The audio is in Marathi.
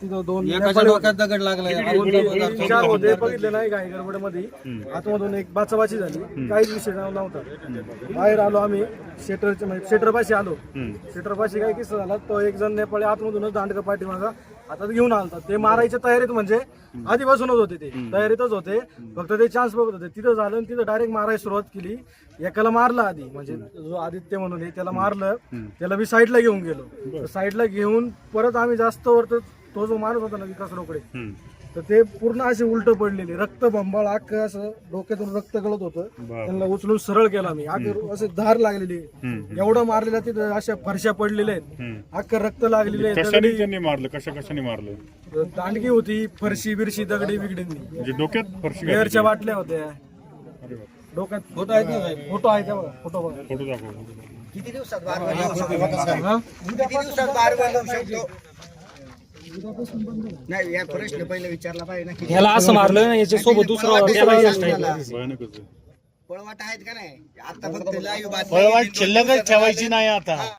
तिथं दोन एकाच्या डोक्यात दगड लागलाय. चार होते बघितले नाही काही गडबडमध्ये. आतमधून एक बाचाबाची झाली, काहीच विषय नव्हता. बाहेर आलो आम्ही शेटरच्या म्हणजे शेटरपाशी आलो. शेटरपाशी काय किस्सा झाला, तो एक जण नेपाळी आतमधूनच दांडका पाठीमागा हातात घेऊन आलता. ते मारायच्या तयारीत म्हणजे आधीपासूनच होते, ते तयारीतच होते, फक्त ते चान्स बघत होते. तिथं झालं आणि तिथं डायरेक्ट मारायला सुरुवात केली. एकाला मारलं आधी, म्हणजे जो आदित्य म्हणून आहे त्याला मारलं. त्याला मी साईडला घेऊन गेलो. साईडला घेऊन परत आम्ही जास्त वर तो जो मारत होता ना विकास रोकडे, तर ते पूर्ण असे उलट पडलेले, रक्त बंबाळ अख्खं असं डोक्यातून रक्त गळत होतं. त्यांना उचलून सरळ केला मी, असे धार लागलेली, एवढं मारलेलं तिथं अशा फरशा पडलेल्या आहेत, अख्खं रक्त लागलेले आहेत. त्यांनी मारलं, कशाने मारलं? दांडगी होती, फरशी बिरशी दगडी बिगडींनी, म्हणजे डोक्यात फरशी बेअरच्या बाटल्या होत्या डोक्यात. फोटो आहेत ना साहेब? फोटो आहे त्या बघा, फोटो बघा. फोटो दाखव. किती दिवसात बाहेर बनवू शकतो? नाही, या प्रश्न पहिले विचारला पाहिजे ना. याला असं मारलं, याच्या सोबत दुसरा भयानकच आहे. पळवाट आहेत का नाही? आता फक्त लाईव्ह पळवाट शिल्लकच ठेवायची नाही आता.